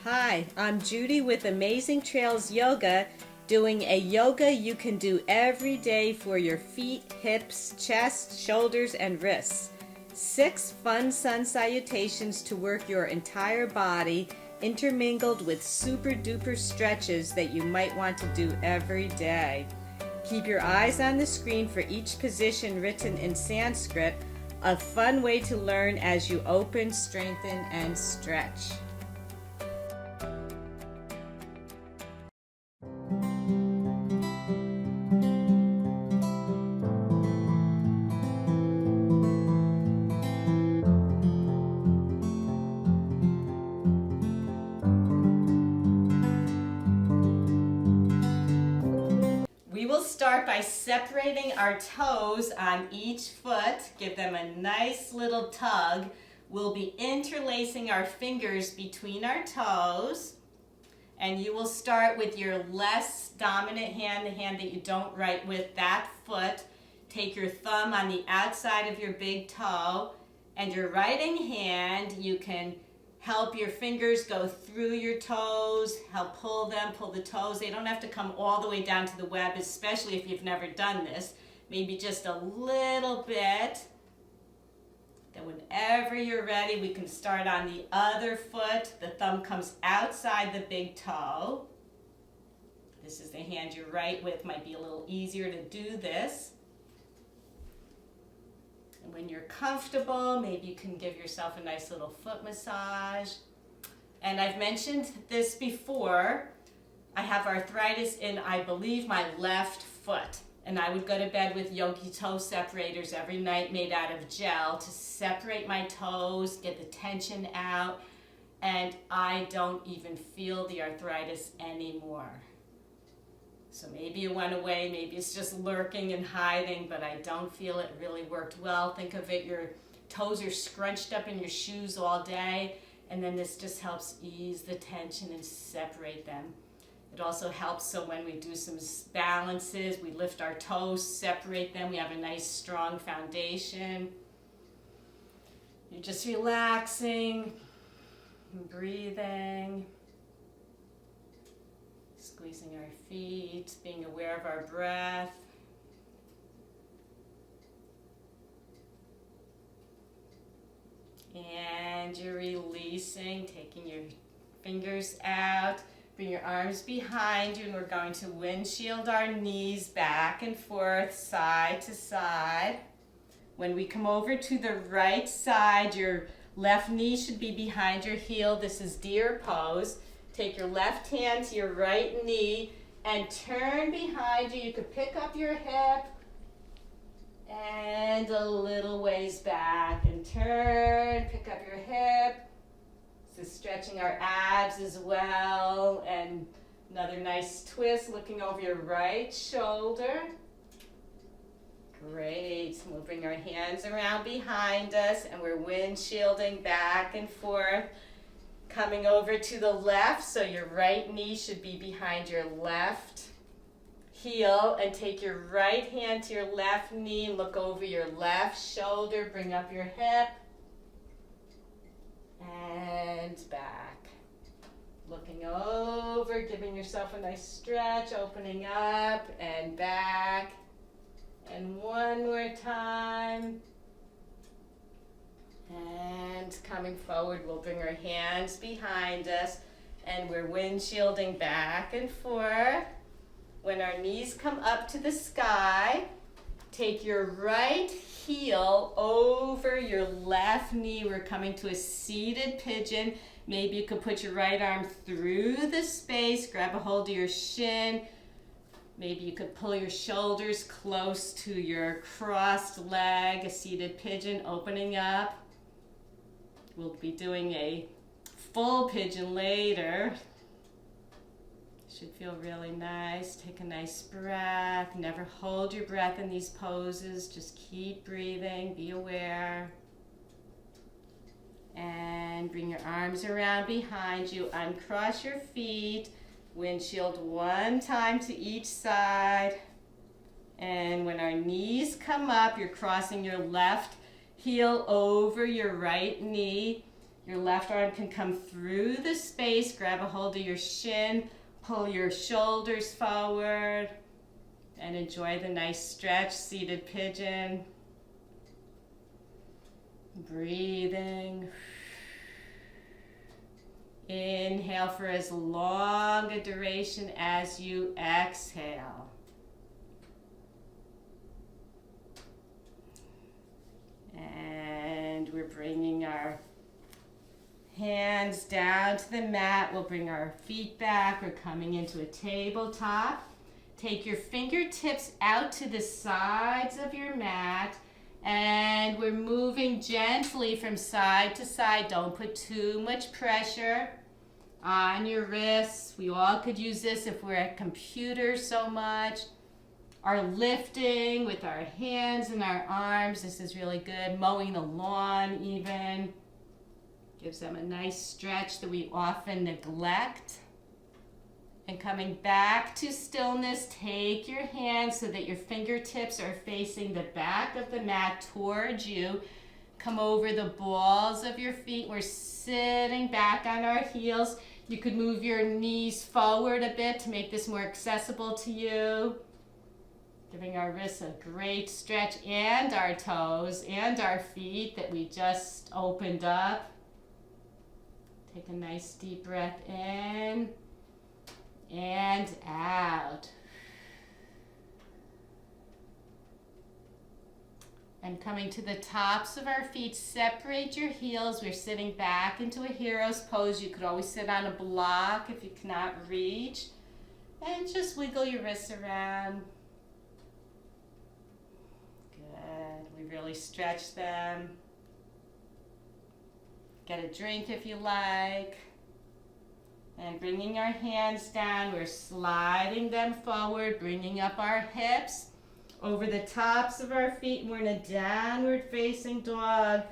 Hi, I'm Judy with Amazing Trails Yoga, doing a yoga you can do every day for your feet, hips, chest, shoulders, and wrists. 6 fun sun salutations to work your entire body, intermingled with super duper stretches that you might want to do every day. Keep your eyes on the screen for each position written in Sanskrit, a fun way to learn as you open, strengthen, and stretch. We will start by separating our toes on each foot. Give them a nice little tug. We'll be interlacing our fingers between our toes. And you will start with your less dominant hand, the hand that you don't write with, that foot. Take your thumb on the outside of your big toe. And your writing hand, you can help your fingers go through your toes, help pull the toes. They don't have to come all the way down to the web, especially if you've never done this. Maybe just a little bit. Then whenever you're ready, we can start on the other foot. The thumb comes outside the big toe. This is the hand you write with. Might be a little easier to do this. And when you're comfortable, maybe you can give yourself a nice little foot massage. And I've mentioned this before. I have arthritis in, I believe, my left foot. And I would go to bed with yogi toe separators every night made out of gel to separate my toes, get the tension out. And I don't even feel the arthritis anymore. So maybe it went away, maybe it's just lurking and hiding, but I don't feel it. It really worked well. Think of it, your toes are scrunched up in your shoes all day, and then this just helps ease the tension and separate them. It also helps so when we do some balances, we lift our toes, separate them, we have a nice strong foundation. You're just relaxing, breathing. Squeezing our feet, being aware of our breath. And you're releasing, taking your fingers out. Bring your arms behind you, and we're going to windshield our knees back and forth, side to side. When we come over to the right side, your left knee should be behind your heel. This is deer pose. Take your left hand to your right knee and turn behind you. You could pick up your hip and a little ways back and turn, pick up your hip. This is stretching our abs as well. And another nice twist, looking over your right shoulder. Great. We'll bring our hands around behind us and we're windshielding back and forth. Coming over to the left, so your right knee should be behind your left heel, and take your right hand to your left knee, look over your left shoulder, bring up your hip, and back. Looking over, giving yourself a nice stretch, opening up, and back. And one more time. And coming forward, we'll bring our hands behind us and we're windshielding back and forth. When our knees come up to the sky, take your right heel over your left knee. We're coming to a seated pigeon. Maybe you could put your right arm through the space, grab a hold of your shin. Maybe you could pull your shoulders close to your crossed leg, a seated pigeon, opening up. We'll be doing a full pigeon later. Should feel really nice. Take a nice breath. Never hold your breath in these poses. Just keep breathing. Be aware. And bring your arms around behind you. Uncross your feet. Windshield one time to each side. And when our knees come up, you're crossing your left heel over your right knee. Your left arm can come through the space, grab a hold of your shin, pull your shoulders forward, and enjoy the nice stretch, seated pigeon. Breathing. Inhale for as long a duration as you exhale. And we're bringing our hands down to the mat. We'll bring our feet back. We're coming into a tabletop. Take your fingertips out to the sides of your mat. And we're moving gently from side to side. Don't put too much pressure on your wrists. We all could use this if we're at computers so much. Our lifting with our hands and our arms. This is really good. Mowing the lawn even. Gives them a nice stretch that we often neglect. And coming back to stillness, take your hands so that your fingertips are facing the back of the mat towards you. Come over the balls of your feet. We're sitting back on our heels. You could move your knees forward a bit to make this more accessible to you. Giving our wrists a great stretch, and our toes and our feet that we just opened up. Take a nice deep breath in and out. And coming to the tops of our feet, separate your heels. We're sitting back into a hero's pose. You could always sit on a block if you cannot reach. And just wiggle your wrists around. Good. We really stretch them. Get a drink if you like. And bringing our hands down, we're sliding them forward, bringing up our hips over the tops of our feet, and we're in a downward facing dog.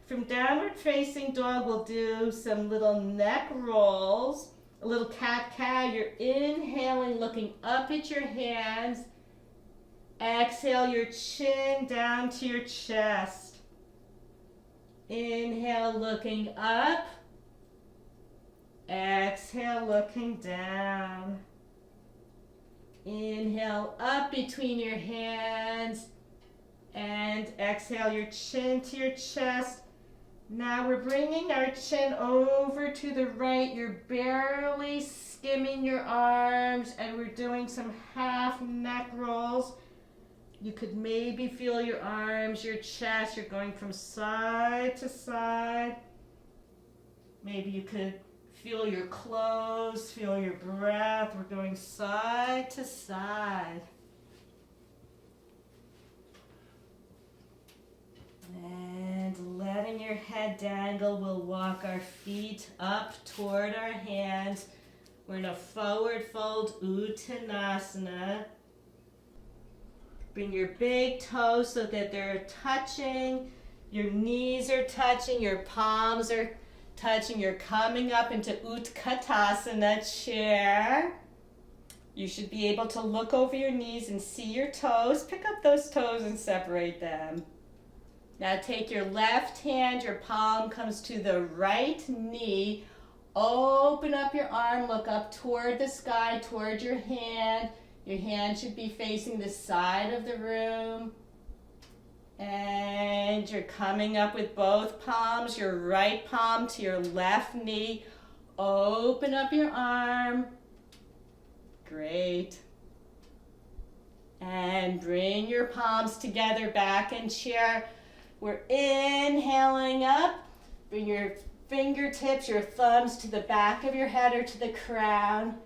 From downward facing dog, we'll do some little neck rolls, a little cat-cow. You're inhaling, looking up at your hands. Exhale your chin down to your chest. Inhale, looking up. Exhale, looking down. Inhale, up between your hands. And exhale your chin to your chest. Now we're bringing our chin over to the right. You're barely skimming your arms, and we're doing some half neck rolls. You could maybe feel your arms, your chest. You're going from side to side. Maybe you could feel your clothes, feel your breath. We're going side to side. And letting your head dangle, we'll walk our feet up toward our hands. We're in a forward fold Uttanasana. Bring your big toes so that they're touching. Your knees are touching, your palms are touching. You're coming up into Utkatasana chair. You should be able to look over your knees and see your toes. Pick up those toes and separate them. Now take your left hand, your palm comes to the right knee. Open up your arm, look up toward the sky, toward your hand. Your hand should be facing the side of the room. And you're coming up with both palms, your right palm to your left knee. Open up your arm. Great. And bring your palms together back in chair. We're inhaling up. Bring your fingertips, your thumbs to the back of your head or to the crown.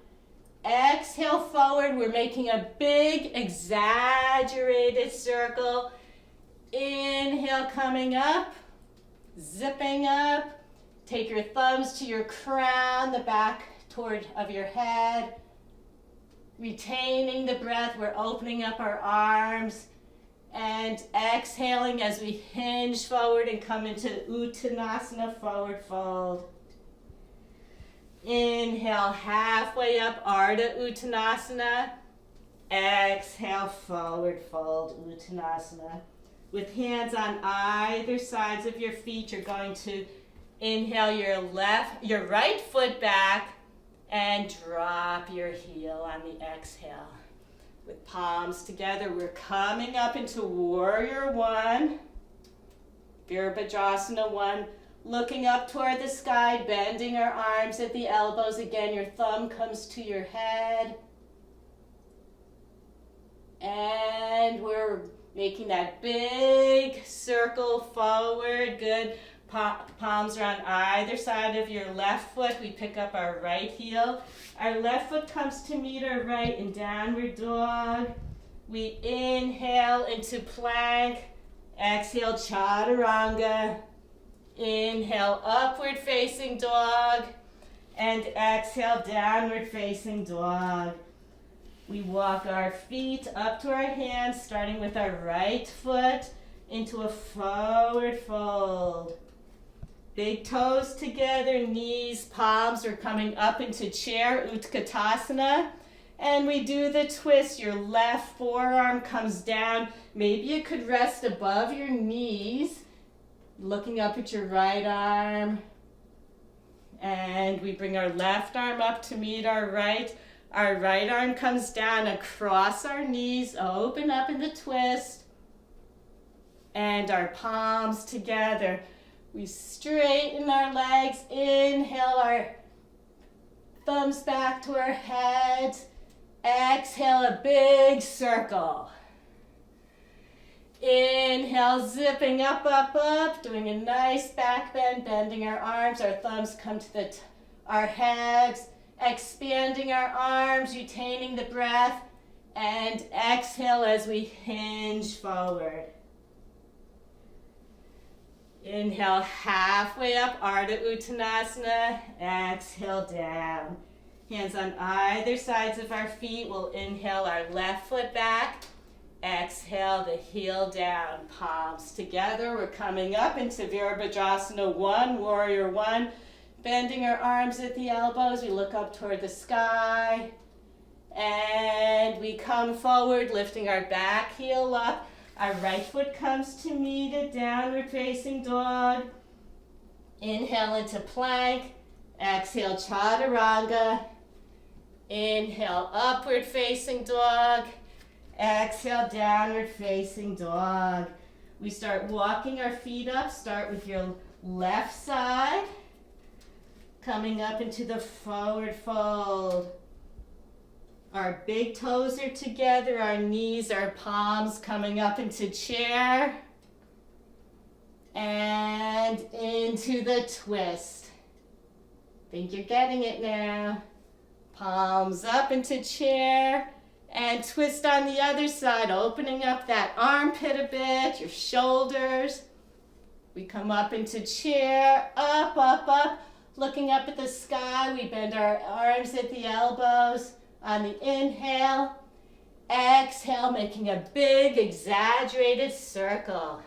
Exhale forward. We're making a big exaggerated circle. Inhale, coming up, zipping up. Take your thumbs to your crown, the back toward of your head. Retaining the breath, we're opening up our arms and exhaling as we hinge forward and come into Uttanasana, forward fold. Inhale, halfway up, Ardha Uttanasana. Exhale, forward fold, Uttanasana. With hands on either sides of your feet, you're going to Inhale your right foot back and drop your heel on the exhale. With palms together, we're coming up into Warrior One, Virabhadrasana One, looking up toward the sky, bending our arms at the elbows. Again, your thumb comes to your head. And we're making that big circle forward. Good. Palms are on either side of your left foot. We pick up our right heel. Our left foot comes to meet our right in downward dog. We inhale into plank. Exhale, chaturanga. Inhale, upward facing dog. And exhale, downward facing dog. We walk our feet up to our hands, starting with our right foot into a forward fold. Big toes together, knees, palms are coming up into chair, Utkatasana. And we do the twist. Your left forearm comes down. Maybe you could rest above your knees, looking up at your right arm. And we bring our left arm up to meet our right. Our right arm comes down across our knees, open up in the twist. And our palms together. We straighten our legs, inhale our thumbs back to our heads, exhale a big circle. Inhale, zipping up, up, up, doing a nice back bend, bending our arms, our thumbs come to our heads, expanding our arms, retaining the breath, and exhale as we hinge forward. Inhale, halfway up, Ardha Uttanasana. Exhale, down. Hands on either sides of our feet. We'll inhale our left foot back. Exhale, the heel down. Palms together. We're coming up into Virabhadrasana 1, Warrior 1. Bending our arms at the elbows. We look up toward the sky. And we come forward, lifting our back heel up. Our right foot comes to meet it, downward facing dog. Inhale into plank. Exhale, chaturanga. Inhale, upward facing dog. Exhale, downward facing dog. We start walking our feet up. Start with your left side. Coming up into the forward fold. Our big toes are together, our knees, our palms coming up into chair. And into the twist. Think you're getting it now. Palms up into chair. And twist on the other side, opening up that armpit a bit, your shoulders. We come up into chair, up, up, up. Looking up at the sky, we bend our arms at the elbows. On the inhale, exhale, making a big exaggerated circle.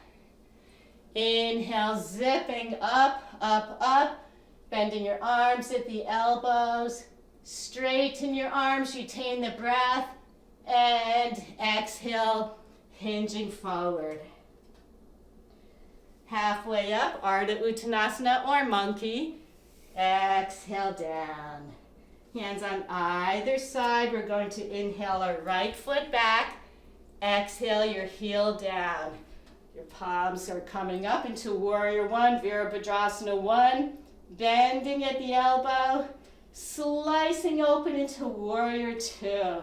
Inhale, zipping up, up, up, bending your arms at the elbows. Straighten your arms, retain the breath, and exhale, hinging forward. Halfway up, Ardha Uttanasana or monkey. Exhale, down. Hands on either side. We're going to inhale our right foot back. Exhale your heel down. Your palms are coming up into Warrior 1, Virabhadrasana 1. Bending at the elbow. Slicing open into Warrior 2.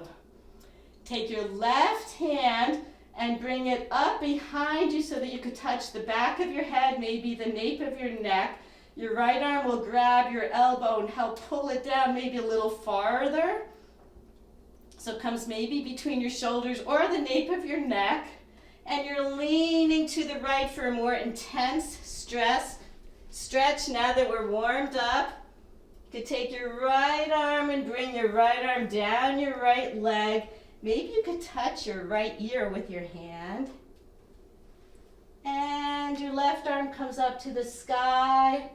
Take your left hand and bring it up behind you so that you could touch the back of your head, maybe the nape of your neck. Your right arm will grab your elbow and help pull it down maybe a little farther. So it comes maybe between your shoulders or the nape of your neck. And you're leaning to the right for a more intense stretch now that we're warmed up. You could take your right arm and bring your right arm down your right leg. Maybe you could touch your right ear with your hand. And your left arm comes up to the sky.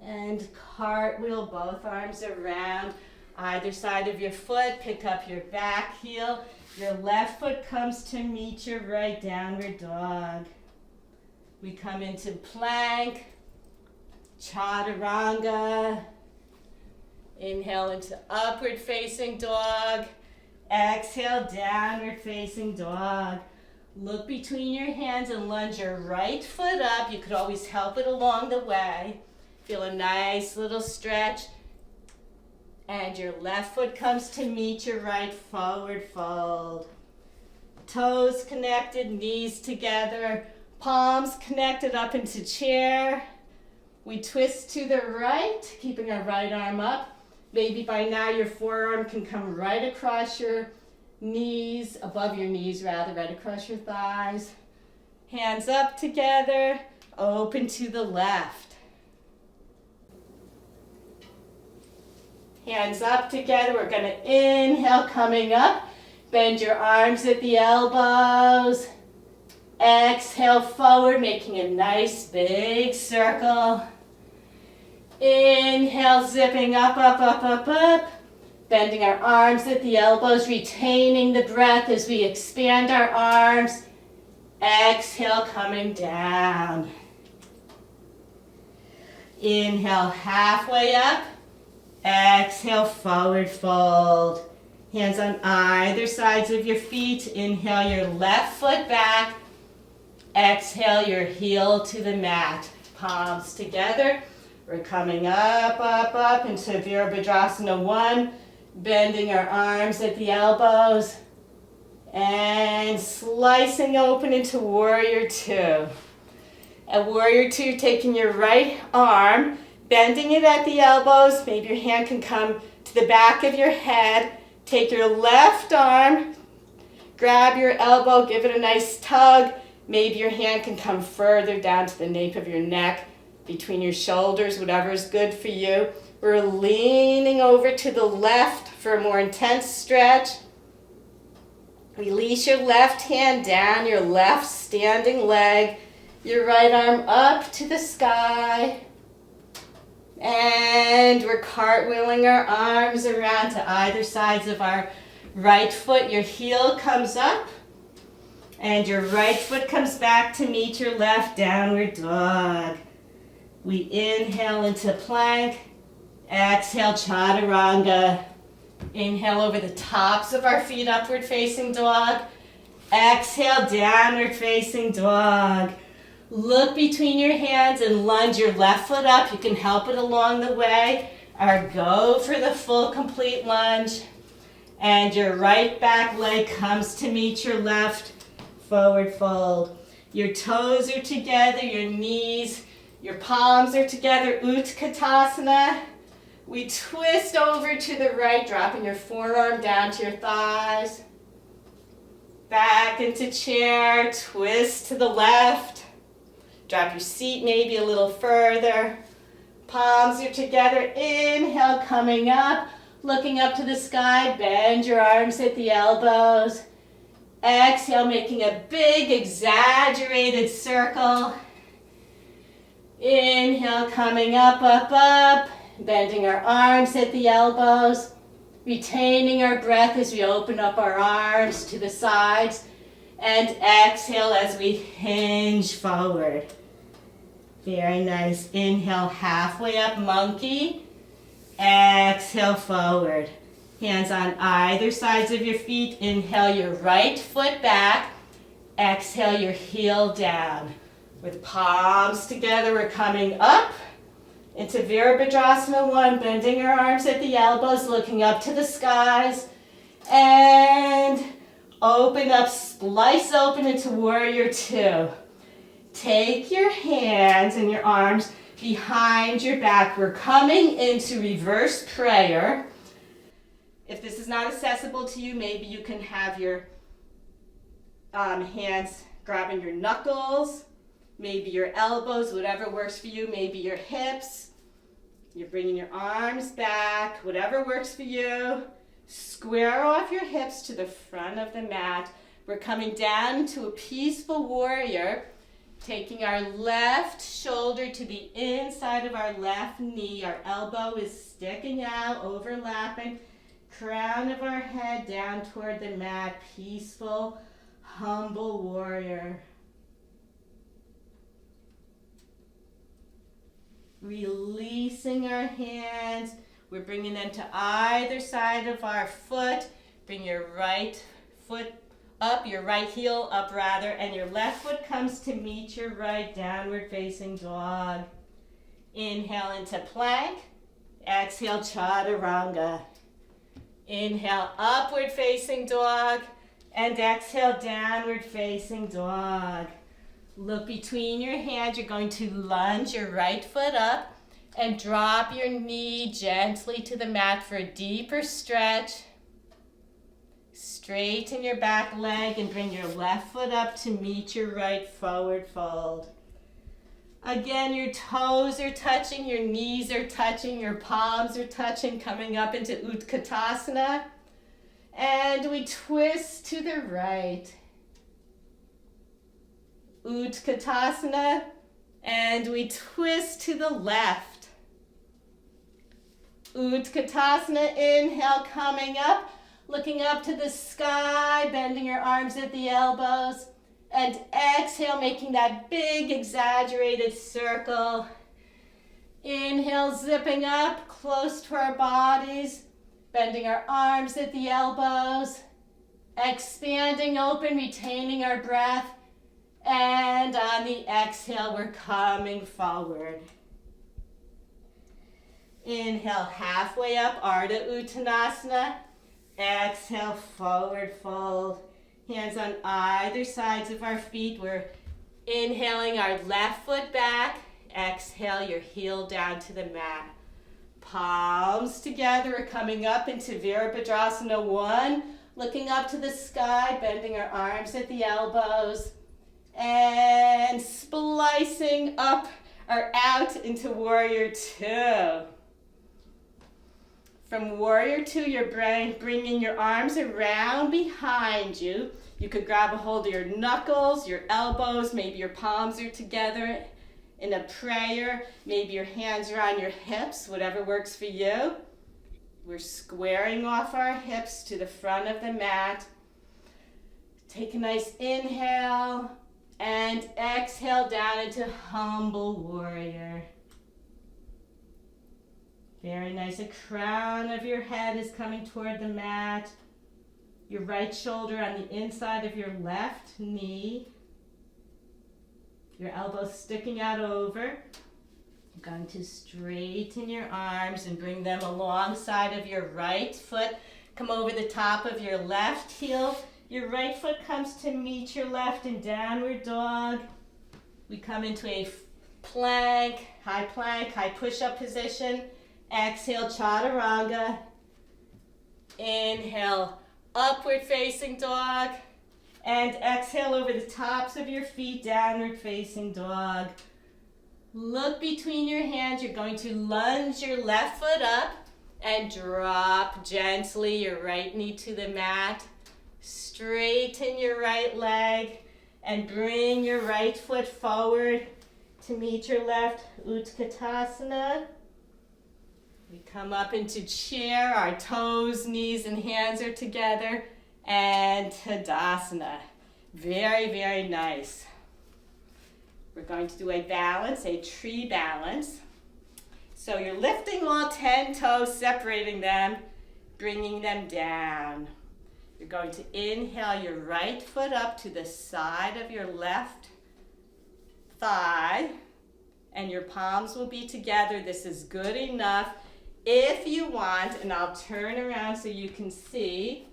And cartwheel both arms around either side of your foot. Pick up your back heel. Your left foot comes to meet your right, downward dog. We come into plank. chaturanga. Inhale into upward facing dog. Exhale, downward facing dog. Look between your hands and lunge your right foot up. You could always help it along the way. Feel a nice little stretch. And your left foot comes to meet your right, forward fold. Toes connected, knees together, palms connected up into chair. We twist to the right, keeping our right arm up. Maybe by now your forearm can come right across your knees, above your knees rather, right across your thighs. Hands up together, open to the left. Hands up together, we're going to inhale, coming up. Bend your arms at the elbows. Exhale forward, making a nice big circle. Inhale, zipping up, up, up, up, up. Bending our arms at the elbows, retaining the breath as we expand our arms. Exhale, coming down. Inhale, halfway up. Exhale, forward fold. Hands on either sides of your feet. Inhale your left foot back. Exhale your heel to the mat. Palms together. We're coming up, up, up into Virabhadrasana 1. Bending our arms at the elbows. And slicing open into Warrior 2. At Warrior 2, taking your right arm, bending it at the elbows. Maybe your hand can come to the back of your head. Take your left arm, grab your elbow, give it a nice tug. Maybe your hand can come further down to the nape of your neck, between your shoulders, whatever is good for you. We're leaning over to the left for a more intense stretch. Release your left hand down your left standing leg, your right arm up to the sky. And we're cartwheeling our arms around to either sides of our right foot. Your heel comes up and your right foot comes back to meet your left, downward dog. We inhale into plank, exhale chaturanga. Inhale over the tops of our feet, upward facing dog. Exhale, downward facing dog. Look between your hands and lunge your left foot up. You can help it along the way or go for the full complete lunge. And your right back leg comes to meet your left, forward fold. Your toes are together, your knees, your palms are together, Utkatasana. We twist over to the right, dropping your forearm down to your thighs. Back into chair, twist to the left. Drop your seat maybe a little further. Palms are together. Inhale, coming up. Looking up to the sky. Bend your arms at the elbows. Exhale, making a big exaggerated circle. Inhale, coming up, up, up. Bending our arms at the elbows. Retaining our breath as we open up our arms to the sides. And exhale as we hinge forward. Very nice. Inhale, halfway up, monkey. Exhale, forward. Hands on either sides of your feet. Inhale your right foot back. Exhale your heel down. With palms together, we're coming up into Virabhadrasana 1, bending our arms at the elbows, looking up to the skies. And open up, slice open into Warrior 2. Take your hands and your arms behind your back. We're coming into reverse prayer. If this is not accessible to you, maybe you can have your hands grabbing your knuckles, maybe your elbows, whatever works for you, maybe your hips. You're bringing your arms back, whatever works for you. Square off your hips to the front of the mat. We're coming down to a peaceful warrior, taking our left shoulder to the inside of our left knee. Our elbow is sticking out, overlapping. Crown of our head down toward the mat. Peaceful, humble warrior. Releasing our hands. We're bringing them to either side of our foot. Bring your right foot up, your right heel up rather, and your left foot comes to meet your right, downward facing dog. Inhale into plank. Exhale, chaturanga. Inhale, upward facing dog. And exhale, downward facing dog. Look between your hands. You're going to lunge your right foot up and drop your knee gently to the mat for a deeper stretch. Straighten your back leg and bring your left foot up to meet your right forward fold. Again, your toes are touching, your knees are touching, your palms are touching, coming up into Utkatasana. And we twist to the right. Utkatasana. And we twist to the left. Utkatasana, inhale, coming up, looking up to the sky, bending your arms at the elbows. And exhale, making that big exaggerated circle. Inhale, zipping up close to our bodies, bending our arms at the elbows, expanding open, retaining our breath. And on the exhale, we're coming forward. Inhale, halfway up, Ardha Uttanasana. Exhale, forward fold. Hands on either sides of our feet. We're inhaling our left foot back. Exhale, your heel down to the mat. Palms together. We're coming up into Virabhadrasana 1. Looking up to the sky, bending our arms at the elbows. And splicing up or out into Warrior 2. From Warrior 2, you're bringing your arms around behind you. You could grab a hold of your knuckles, your elbows, maybe your palms are together in a prayer. Maybe your hands are on your hips, whatever works for you. We're squaring off our hips to the front of the mat. Take a nice inhale and exhale down into Humble Warrior. Very nice. The crown of your head is coming toward the mat. Your right shoulder on the inside of your left knee. Your elbows sticking out over. You're going to straighten your arms and bring them alongside of your right foot. Come over the top of your left heel. Your right foot comes to meet your left in downward dog. We come into a plank, high push-up position. Exhale, chaturanga. Inhale, upward facing dog. And exhale over the tops of your feet, downward facing dog. Look between your hands. You're going to lunge your left foot up and drop gently your right knee to the mat. Straighten your right leg and bring your right foot forward to meet your left, Utkatasana. We come up into chair, our toes, knees, and hands are together, and Tadasana. Very, very nice. We're going to do a balance, a tree balance. So you're lifting all 10 toes, separating them, bringing them down. You're going to inhale your right foot up to the side of your left thigh, and your palms will be together. This is good enough. If you want, and I'll turn around so you can see,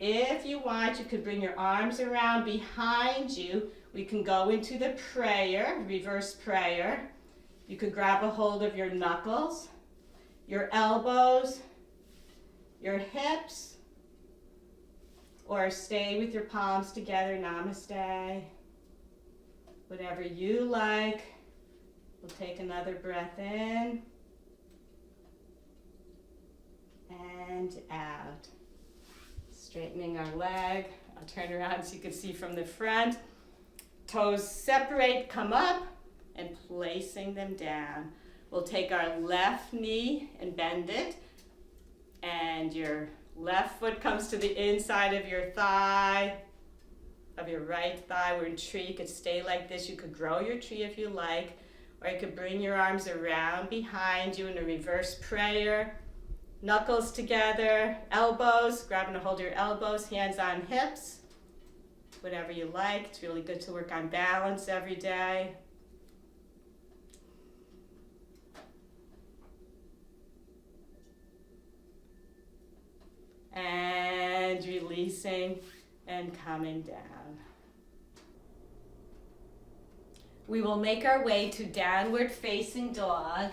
if you want, you could bring your arms around behind you. We can go into the prayer, reverse prayer. You could grab a hold of your knuckles, your elbows, your hips, or stay with your palms together, namaste. Whatever you like. We'll take another breath in and out. Straightening our leg. I'll turn around so you can see from the front. Toes separate, come up, and placing them down. We'll take our left knee and bend it. And your left foot comes to the inside of your thigh, of your right thigh. We're in tree. You could stay like this. You could grow your tree if you like. Or you could bring your arms around behind you in a reverse prayer. Knuckles together, elbows, grab and hold your elbows, hands on hips. Whatever you like. It's really good to work on balance every day. And releasing and coming down. We will make our way to downward facing dog.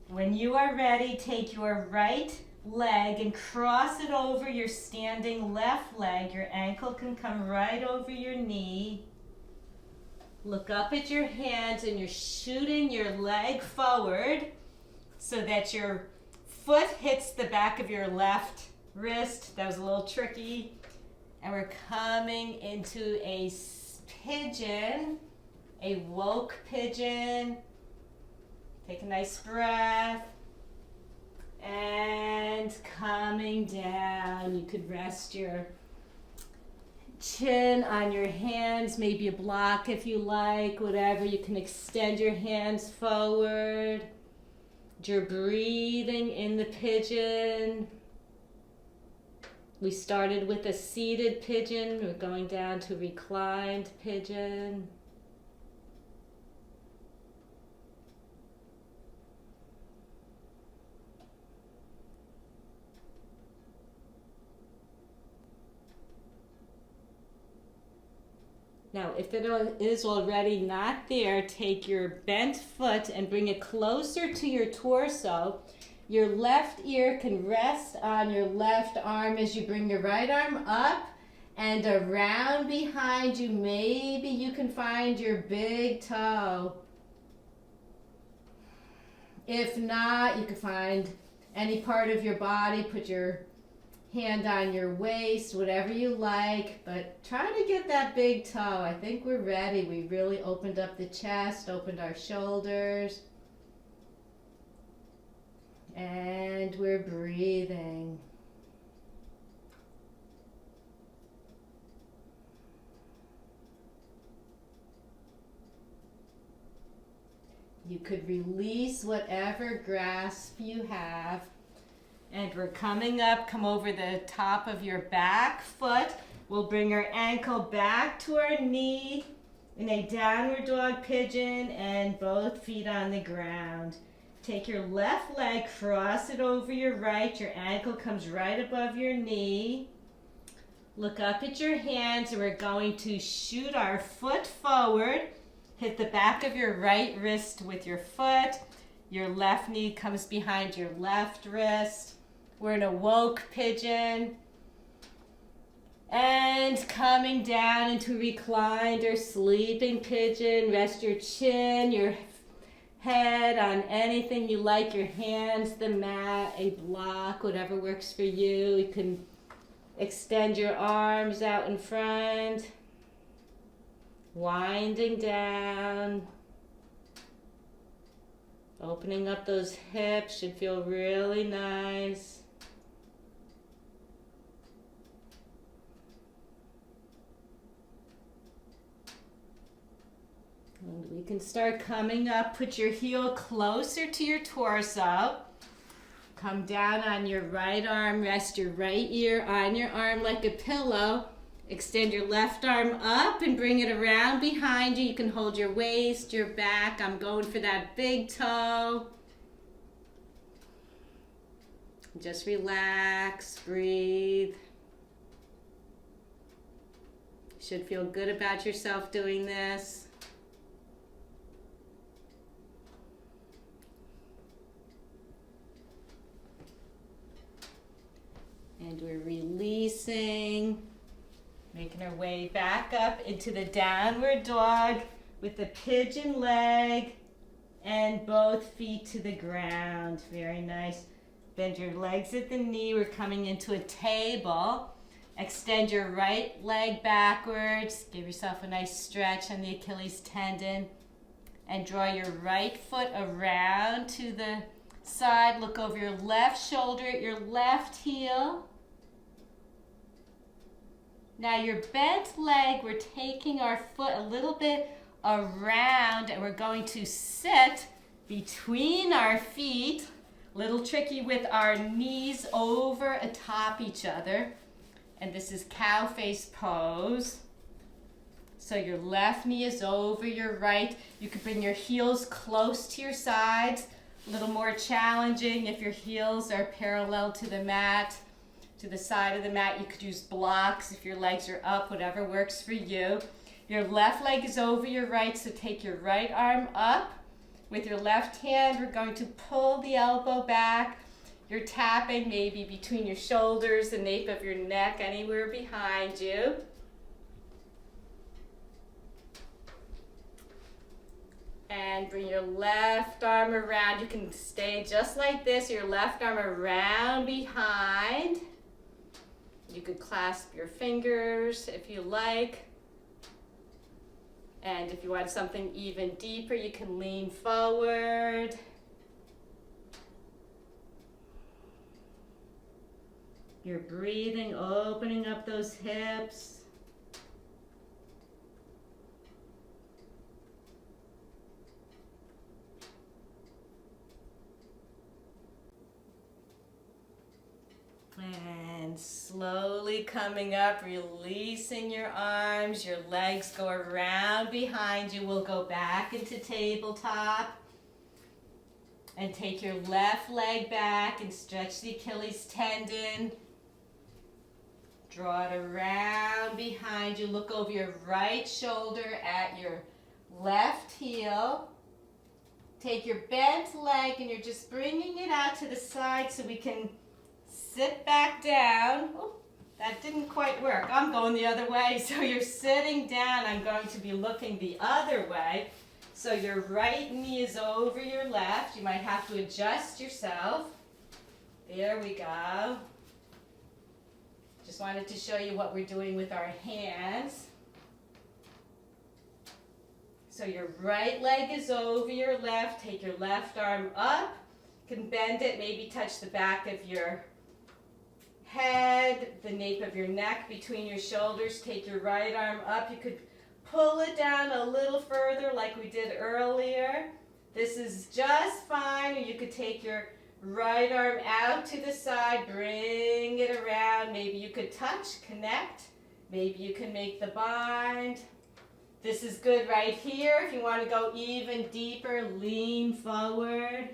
When you are ready, take your right leg and cross it over your standing left leg. Your ankle can come right over your knee. Look up at your hands and you're shooting your leg forward so that your foot hits the back of your left wrist. That was a little tricky. And we're coming into a pigeon, a woke pigeon. Take a nice breath. And coming down. You could rest your chin on your hands, maybe a block if you like, whatever. You can extend your hands forward. You're breathing in the pigeon. We started with a seated pigeon. We're going down to reclined pigeon. Now, if it is already not there, take your bent foot and bring it closer to your torso. Your left ear can rest on your left arm as you bring your right arm up and around behind you. Maybe you can find your big toe. If not, you can find any part of your body. Put your hand on your waist, whatever you like, but try to get that big toe. I think we're ready. We really opened up the chest, opened our shoulders, and we're breathing. You could release whatever grasp you have. And we're coming up, come over the top of your back foot. We'll bring our ankle back to our knee in a downward dog pigeon and both feet on the ground. Take your left leg, cross it over your right. Your ankle comes right above your knee. Look up at your hands and we're going to shoot our foot forward. Hit the back of your right wrist with your foot. Your left knee comes behind your left wrist. We're in a woke pigeon. And coming down into reclined or sleeping pigeon. Rest your chin, your head on anything you like. Your hands, the mat, a block, whatever works for you. You can extend your arms out in front. Winding down. Opening up those hips should feel really nice. And we can start coming up. Put your heel closer to your torso. Come down on your right arm. Rest your right ear on your arm like a pillow. Extend your left arm up and bring it around behind you. You can hold your waist, your back. I'm going for that big toe. Just relax, breathe. You should feel good about yourself doing this. And we're releasing. Making our way back up into the downward dog with the pigeon leg and both feet to the ground. Very nice. Bend your legs at the knee. We're coming into a table. Extend your right leg backwards. Give yourself a nice stretch on the Achilles tendon. And draw your right foot around to the side. Look over your left shoulder at your left heel. Now your bent leg, we're taking our foot a little bit around, and we're going to sit between our feet. Little tricky with our knees over atop each other. And this is cow face pose. So your left knee is over your right. You can bring your heels close to your sides. A little more challenging if your heels are parallel to the mat, to the side of the mat. You could use blocks if your legs are up, whatever works for you. Your left leg is over your right, so take your right arm up. With your left hand, we're going to pull the elbow back. You're tapping maybe between your shoulders, the nape of your neck, anywhere behind you. And bring your left arm around. You can stay just like this, your left arm around behind. You could clasp your fingers if you like. And if you want something even deeper, you can lean forward. You're breathing, opening up those hips. And slowly coming up, releasing your arms, your legs go around behind you. We'll go back into tabletop. And take your left leg back and stretch the Achilles tendon. Draw it around behind you. Look over your right shoulder at your left heel. Take your bent leg and you're just bringing it out to the side so we can sit back down. Oh, that didn't quite work. I'm going the other way. So you're sitting down. I'm going to be looking the other way. So your right knee is over your left. You might have to adjust yourself. There we go. Just wanted to show you what we're doing with our hands. So your right leg is over your left. Take your left arm up. You can bend it, maybe touch the back of your head, the nape of your neck between your shoulders. Take your right arm up. You could pull it down a little further like we did earlier. This is just fine. Or you could take your right arm out to the side, bring it around. Maybe you could touch, connect. Maybe you can make the bind. This is good right here. If you want to go even deeper, lean forward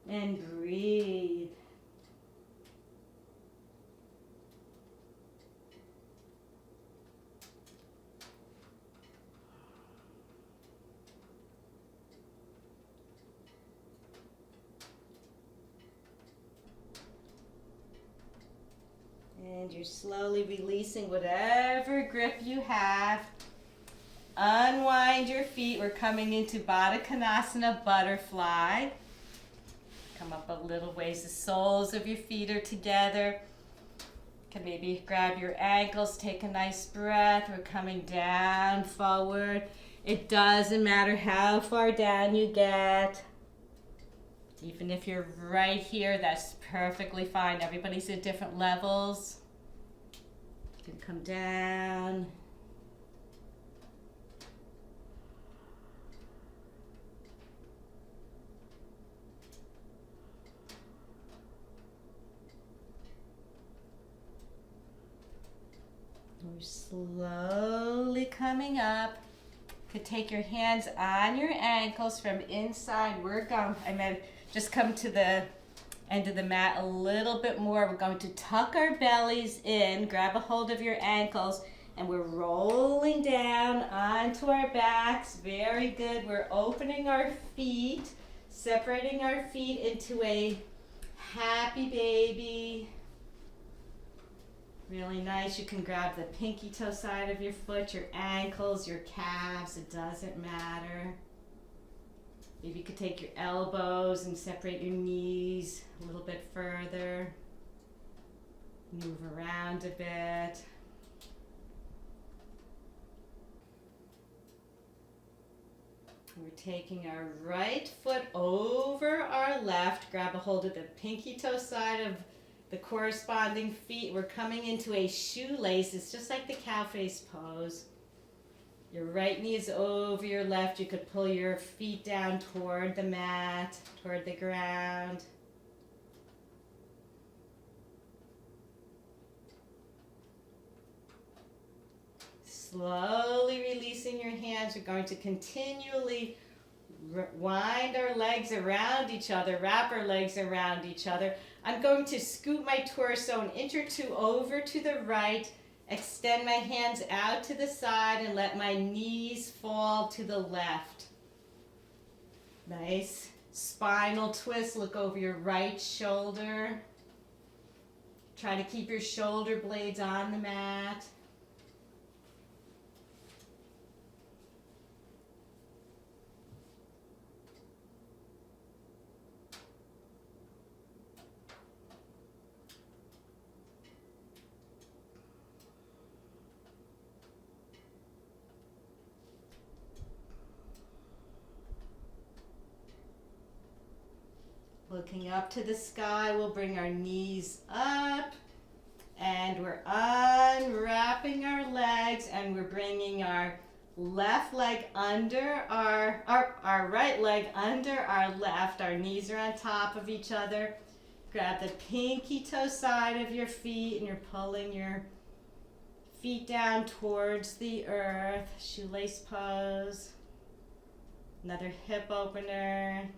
and breathe. And you're slowly releasing whatever grip you have. Unwind your feet. We're coming into Baddha Konasana, butterfly. Come up a little ways. The soles of your feet are together. You can maybe grab your ankles, take a nice breath. We're coming down, forward. It doesn't matter how far down you get. Even if you're right here, that's perfectly fine. Everybody's at different levels. You can come down. We're slowly coming up. You could take your hands on your ankles from inside. We're going, just come to the end of the mat a little bit more. We're going to tuck our bellies in, grab a hold of your ankles, and we're rolling down onto our backs. Very good. We're opening our feet, separating our feet into a happy baby. Really nice. You can grab the pinky toe side of your foot, your ankles, your calves. It doesn't matter. Maybe you could take your elbows and separate your knees a little bit further. Move around a bit. We're taking our right foot over our left. Grab a hold of the pinky toe side of the corresponding feet. We're coming into a shoelace. It's just like the cow face pose. Your right knee is over your left. You could pull your feet down toward the mat, toward the ground. Slowly releasing your hands. We're going to continually wind our legs around each other, wrap our legs around each other. I'm going to scoot my torso an inch or two over to the right, extend my hands out to the side, and let my knees fall to the left. Nice spinal twist. Look over your right shoulder. Try to keep your shoulder blades on the mat. Looking up to the sky, we'll bring our knees up and we're unwrapping our legs and we're bringing our left leg under our right leg under our left. Our knees are on top of each other. Grab the pinky toe side of your feet and you're pulling your feet down towards the earth. Shoelace pose. Another hip opener.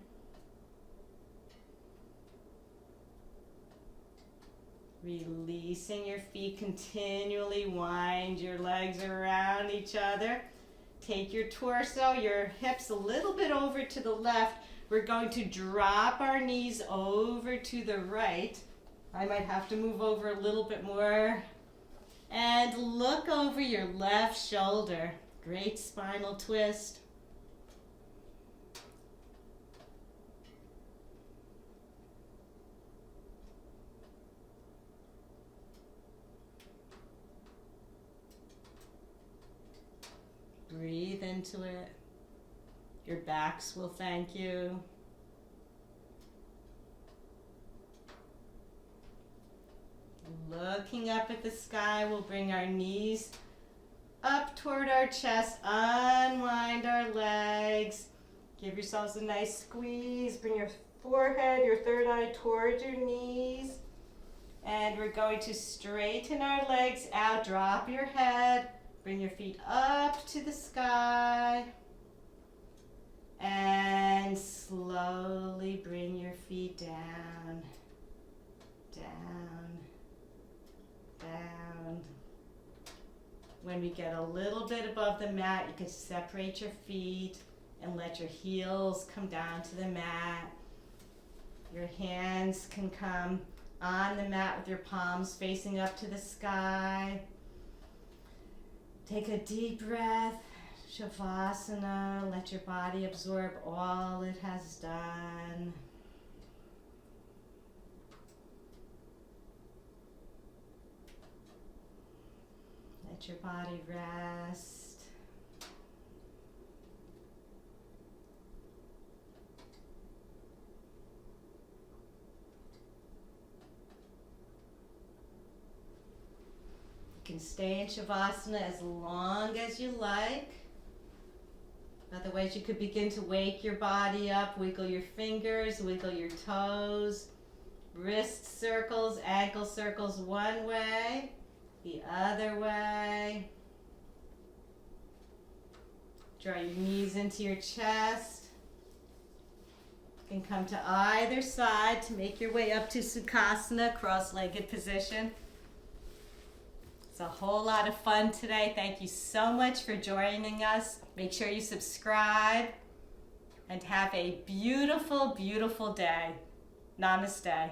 Releasing your feet, continually wind your legs around each other. Take your torso, your hips a little bit over to the left. We're going to drop our knees over to the right. I might have to move over a little bit more. And look over your left shoulder. Great spinal twist. Breathe into it. Your backs will thank you. Looking up at the sky, we'll bring our knees up toward our chest. Unwind our legs. Give yourselves a nice squeeze. Bring your forehead, your third eye towards your knees. And we're going to straighten our legs out. Drop your head. Bring your feet up to the sky and slowly bring your feet down, down, down. When we get a little bit above the mat, you can separate your feet and let your heels come down to the mat. Your hands can come on the mat with your palms facing up to the sky. Take a deep breath, Shavasana. Let your body absorb all it has done. Let your body rest. You can stay in Shavasana as long as you like. Otherwise, you could begin to wake your body up, wiggle your fingers, wiggle your toes, wrist circles, ankle circles one way, the other way. Draw your knees into your chest. You can come to either side to make your way up to Sukhasana, cross-legged position. It's a whole lot of fun today. Thank you so much for joining us. Make sure you subscribe and have a beautiful, beautiful day. Namaste.